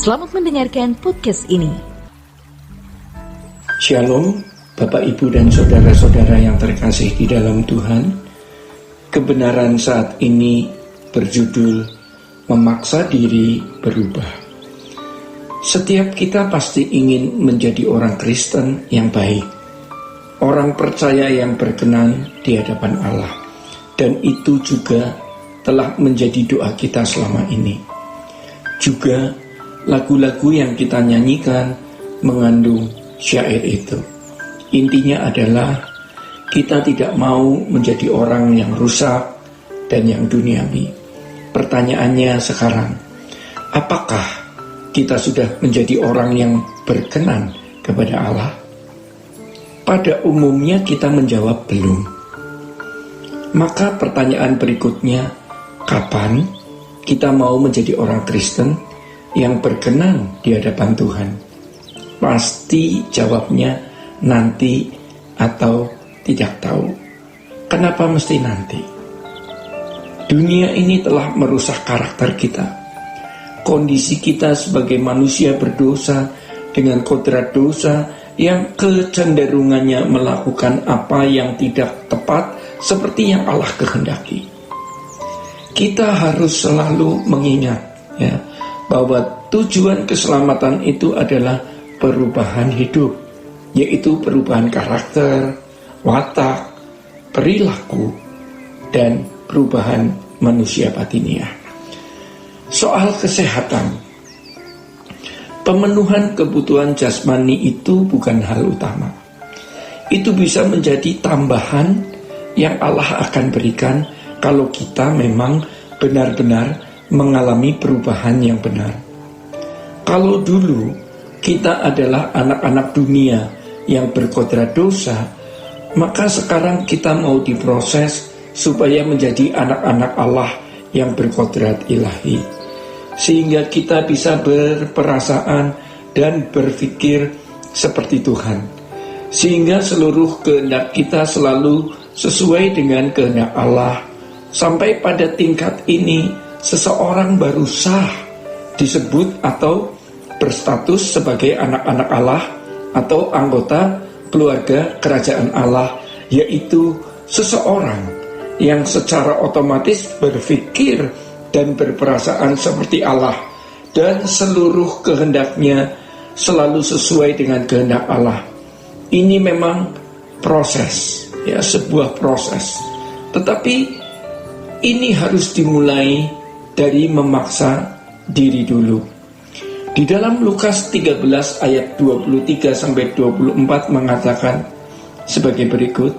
Selamat mendengarkan podcast ini. Shalom, Bapak, Ibu, dan saudara-saudara yang terkasih di dalam Tuhan. Kebenaran saat ini berjudul Memaksa Diri Berubah. Setiap kita pasti ingin menjadi orang Kristen yang baik, orang percaya yang berkenan di hadapan Allah. Dan itu juga telah menjadi doa kita selama ini. Juga lagu-lagu yang kita nyanyikan mengandung syair itu. Intinya adalah kita tidak mau menjadi orang yang rusak dan yang duniawi. Pertanyaannya sekarang, apakah kita sudah menjadi orang yang berkenan kepada Allah? Pada umumnya kita menjawab belum. Maka pertanyaan berikutnya, kapan kita mau menjadi orang Kristen yang berkenan di hadapan Tuhan? Pasti jawabnya nanti atau tidak tahu. Kenapa mesti nanti? Dunia ini telah merusak karakter kita. Kondisi kita sebagai manusia berdosa dengan kodrat dosa yang kecenderungannya melakukan apa yang tidak tepat seperti yang Allah kehendaki. Kita harus selalu mengingat bahwa tujuan keselamatan itu adalah perubahan hidup, yaitu perubahan karakter, watak, perilaku, dan perubahan manusia batiniah. Soal kesehatan, pemenuhan kebutuhan jasmani itu bukan hal utama. Itu bisa menjadi tambahan yang Allah akan berikan kalau kita memang benar-benar mengalami perubahan yang benar. Kalau dulu kita adalah anak-anak dunia yang berkodrat dosa, maka sekarang kita mau diproses supaya menjadi anak-anak Allah yang berkodrat ilahi, sehingga kita bisa berperasaan dan berpikir seperti Tuhan, sehingga seluruh kehendak kita selalu sesuai dengan kehendak Allah. Sampai pada tingkat ini, seseorang baru sah disebut atau berstatus sebagai anak-anak Allah atau anggota keluarga kerajaan Allah, yaitu seseorang yang secara otomatis berpikir dan berperasaan seperti Allah, dan seluruh kehendaknya selalu sesuai dengan kehendak Allah. Ini memang proses, sebuah proses. Tetapi ini harus dimulai dari memaksa diri dulu. Di dalam Lukas 13 ayat 23-24 mengatakan sebagai berikut.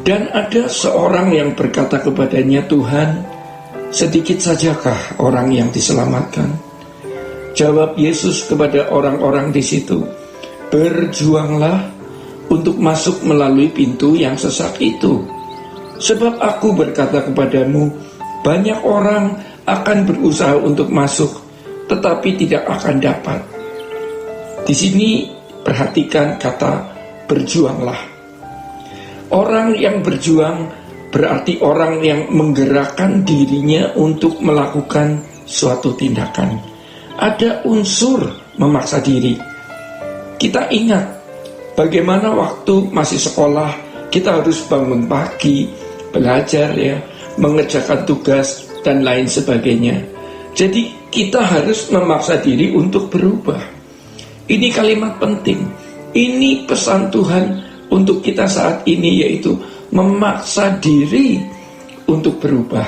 Dan ada seorang yang berkata kepadanya, Tuhan, sedikit sajakah orang yang diselamatkan? Jawab Yesus kepada orang-orang di situ, berjuanglah untuk masuk melalui pintu yang sesak itu. Sebab aku berkata kepadamu, banyak orang akan berusaha untuk masuk, tetapi tidak akan dapat. Di sini perhatikan kata berjuanglah. Orang yang berjuang berarti orang yang menggerakkan dirinya untuk melakukan suatu tindakan. Ada unsur memaksa diri. Kita ingat bagaimana waktu masih sekolah kita harus bangun pagi, belajar mengerjakan tugas dan lain sebagainya. Jadi kita harus memaksa diri untuk berubah. Ini kalimat penting. Ini pesan Tuhan untuk kita saat ini, yaitu memaksa diri untuk berubah.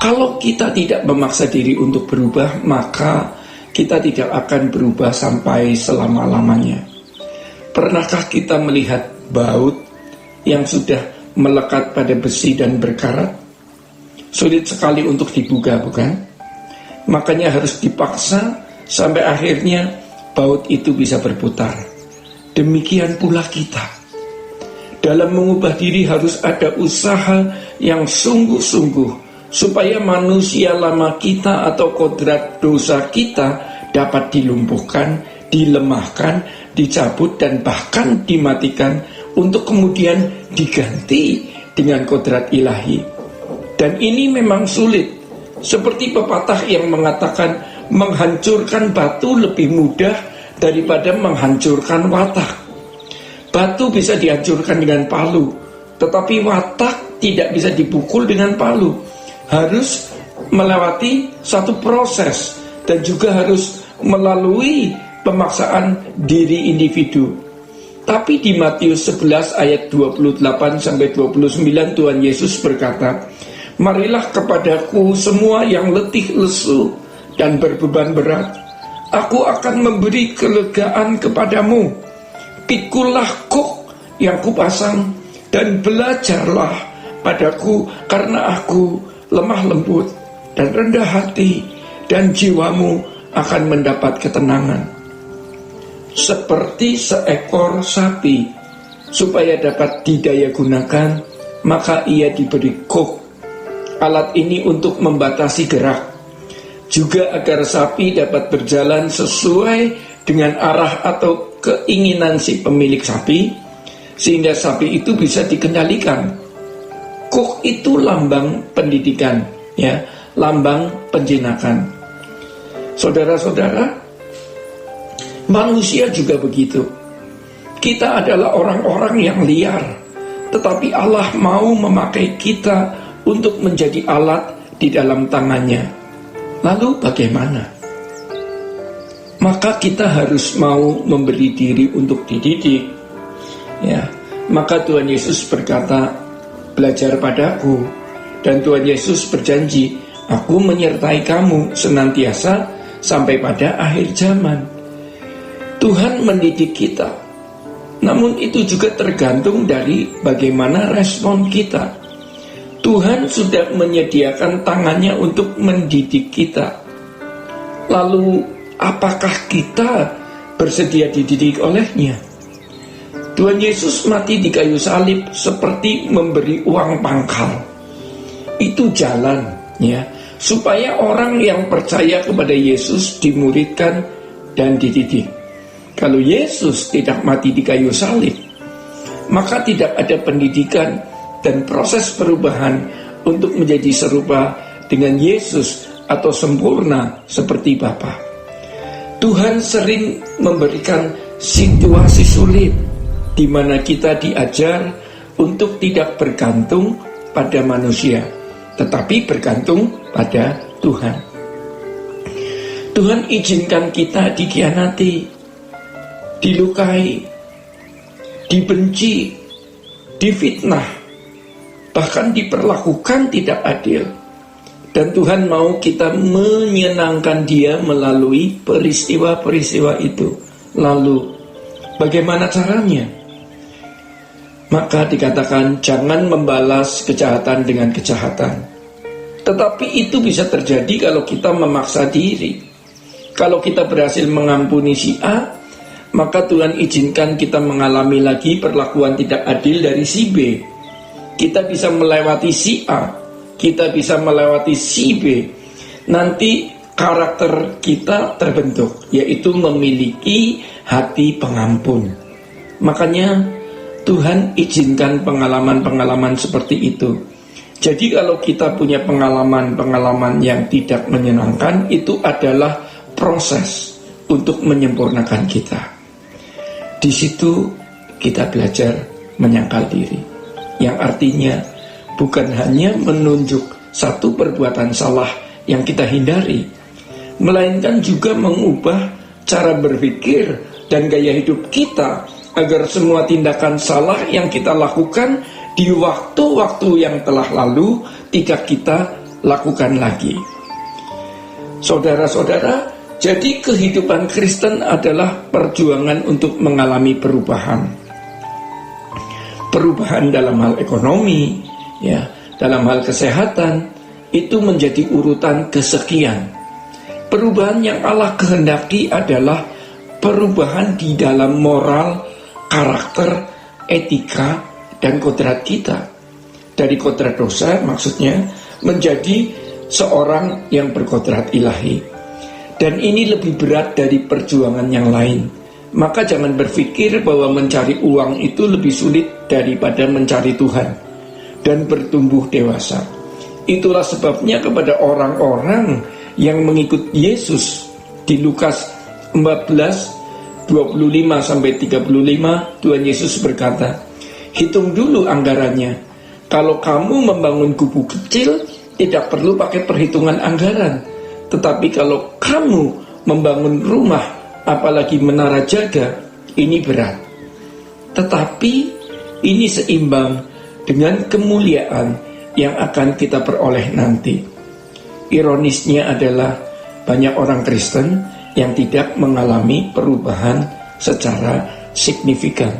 Kalau kita tidak memaksa diri untuk berubah, maka kita tidak akan berubah sampai selama-lamanya. Pernahkah kita melihat baut yang sudah melekat pada besi dan berkarat? Sulit sekali untuk dibuka, bukan? Makanya harus dipaksa sampai akhirnya baut itu bisa berputar. Demikian pula kita. Dalam mengubah diri harus ada usaha yang sungguh-sungguh supaya manusia lama kita atau kodrat dosa kita dapat dilumpuhkan, dilemahkan, dicabut, dan bahkan dimatikan untuk kemudian diganti dengan kodrat ilahi. Dan ini memang sulit Seperti pepatah yang mengatakan menghancurkan batu lebih mudah daripada menghancurkan watak. Batu bisa dihancurkan dengan palu, tetapi watak tidak bisa dipukul dengan palu. Harus melewati satu proses dan juga harus melalui pemaksaan diri individu. Tapi di Matius 11 ayat 28-29 Tuhan Yesus berkata, "Marilah kepadaku semua yang letih lesu dan berbeban berat, aku akan memberi kelegaan kepadamu. Pikulah kuk yang kupasang dan belajarlah padaku, karena aku lemah lembut dan rendah hati, dan jiwamu akan mendapat ketenangan. Seperti seekor sapi, supaya dapat didaya gunakan, maka ia diberi kuk. Alat ini untuk membatasi gerak, juga agar sapi dapat berjalan sesuai dengan arah atau keinginan si pemilik sapi, sehingga sapi itu bisa dikendalikan." Kuk itu lambang pendidikan, ya, lambang penjinakan. Saudara-saudara, manusia juga begitu. Kita adalah orang-orang yang liar, tetapi Allah mau memakai kita untuk menjadi alat di dalam tangannya. Lalu bagaimana? Maka kita harus mau memberi diri untuk dididik. Ya, maka Tuhan Yesus berkata, "Belajar padaku." Dan Tuhan Yesus berjanji, "Aku menyertai kamu senantiasa sampai pada akhir zaman." Tuhan mendidik kita, namun itu juga tergantung dari bagaimana respon kita. Tuhan sudah menyediakan tangannya untuk mendidik kita. Lalu apakah kita bersedia dididik olehnya? Tuhan Yesus mati di kayu salib seperti memberi uang pangkal. Itu jalan, ya, supaya orang yang percaya kepada Yesus dimuridkan dan dididik. Kalau Yesus tidak mati di kayu salib, maka tidak ada pendidikan dan proses perubahan untuk menjadi serupa dengan Yesus atau sempurna seperti Bapa. Tuhan sering memberikan situasi sulit di mana kita diajar untuk tidak bergantung pada manusia, tetapi bergantung pada Tuhan. Tuhan izinkan kita dikhianati, dilukai, dibenci, difitnah, bahkan diperlakukan tidak adil. Dan Tuhan mau kita menyenangkan Dia melalui peristiwa-peristiwa itu. Lalu bagaimana caranya? Maka dikatakan jangan membalas kejahatan dengan kejahatan. Tetapi itu bisa terjadi kalau kita memaksa diri. Kalau kita berhasil mengampuni si A, maka Tuhan izinkan kita mengalami lagi perlakuan tidak adil dari si B. Kita bisa melewati si A, kita bisa melewati si B. Nanti karakter kita terbentuk, yaitu memiliki hati pengampun. Makanya Tuhan izinkan pengalaman-pengalaman seperti itu. Jadi kalau kita punya pengalaman-pengalaman yang tidak menyenangkan, itu adalah proses untuk menyempurnakan kita. Di situ kita belajar menyangkal diri, yang artinya bukan hanya menunjuk satu perbuatan salah yang kita hindari, melainkan juga mengubah cara berpikir dan gaya hidup kita agar semua tindakan salah yang kita lakukan di waktu-waktu yang telah lalu tidak kita lakukan lagi. Saudara-saudara, jadi kehidupan Kristen adalah perjuangan untuk mengalami perubahan. Perubahan dalam hal ekonomi, ya, dalam hal kesehatan, itu menjadi urutan kesekian. Perubahan yang Allah kehendaki adalah perubahan di dalam moral, karakter, etika, dan kodrat kita. Dari kodrat dosa maksudnya menjadi seorang yang berkodrat ilahi. Dan ini lebih berat dari perjuangan yang lain. Maka jangan berpikir bahwa mencari uang itu lebih sulit daripada mencari Tuhan dan bertumbuh dewasa. Itulah sebabnya kepada orang-orang yang mengikut Yesus di Lukas 14, 25-35, Tuhan Yesus berkata, hitung dulu anggarannya. Kalau kamu membangun gubuk kecil, tidak perlu pakai perhitungan anggaran. Tetapi kalau kamu membangun rumah, apalagi menara jaga, ini berat. Tetapi ini seimbang dengan kemuliaan yang akan kita peroleh nanti. Ironisnya adalah banyak orang Kristen yang tidak mengalami perubahan secara signifikan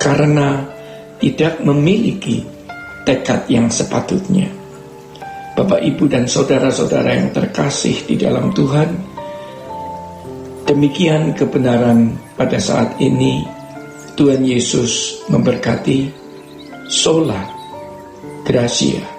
karena tidak memiliki tekad yang sepatutnya. Bapak, Ibu, dan saudara-saudara yang terkasih di dalam Tuhan, demikian kebenaran pada saat ini. Tuhan Yesus memberkati. Sola Gracia.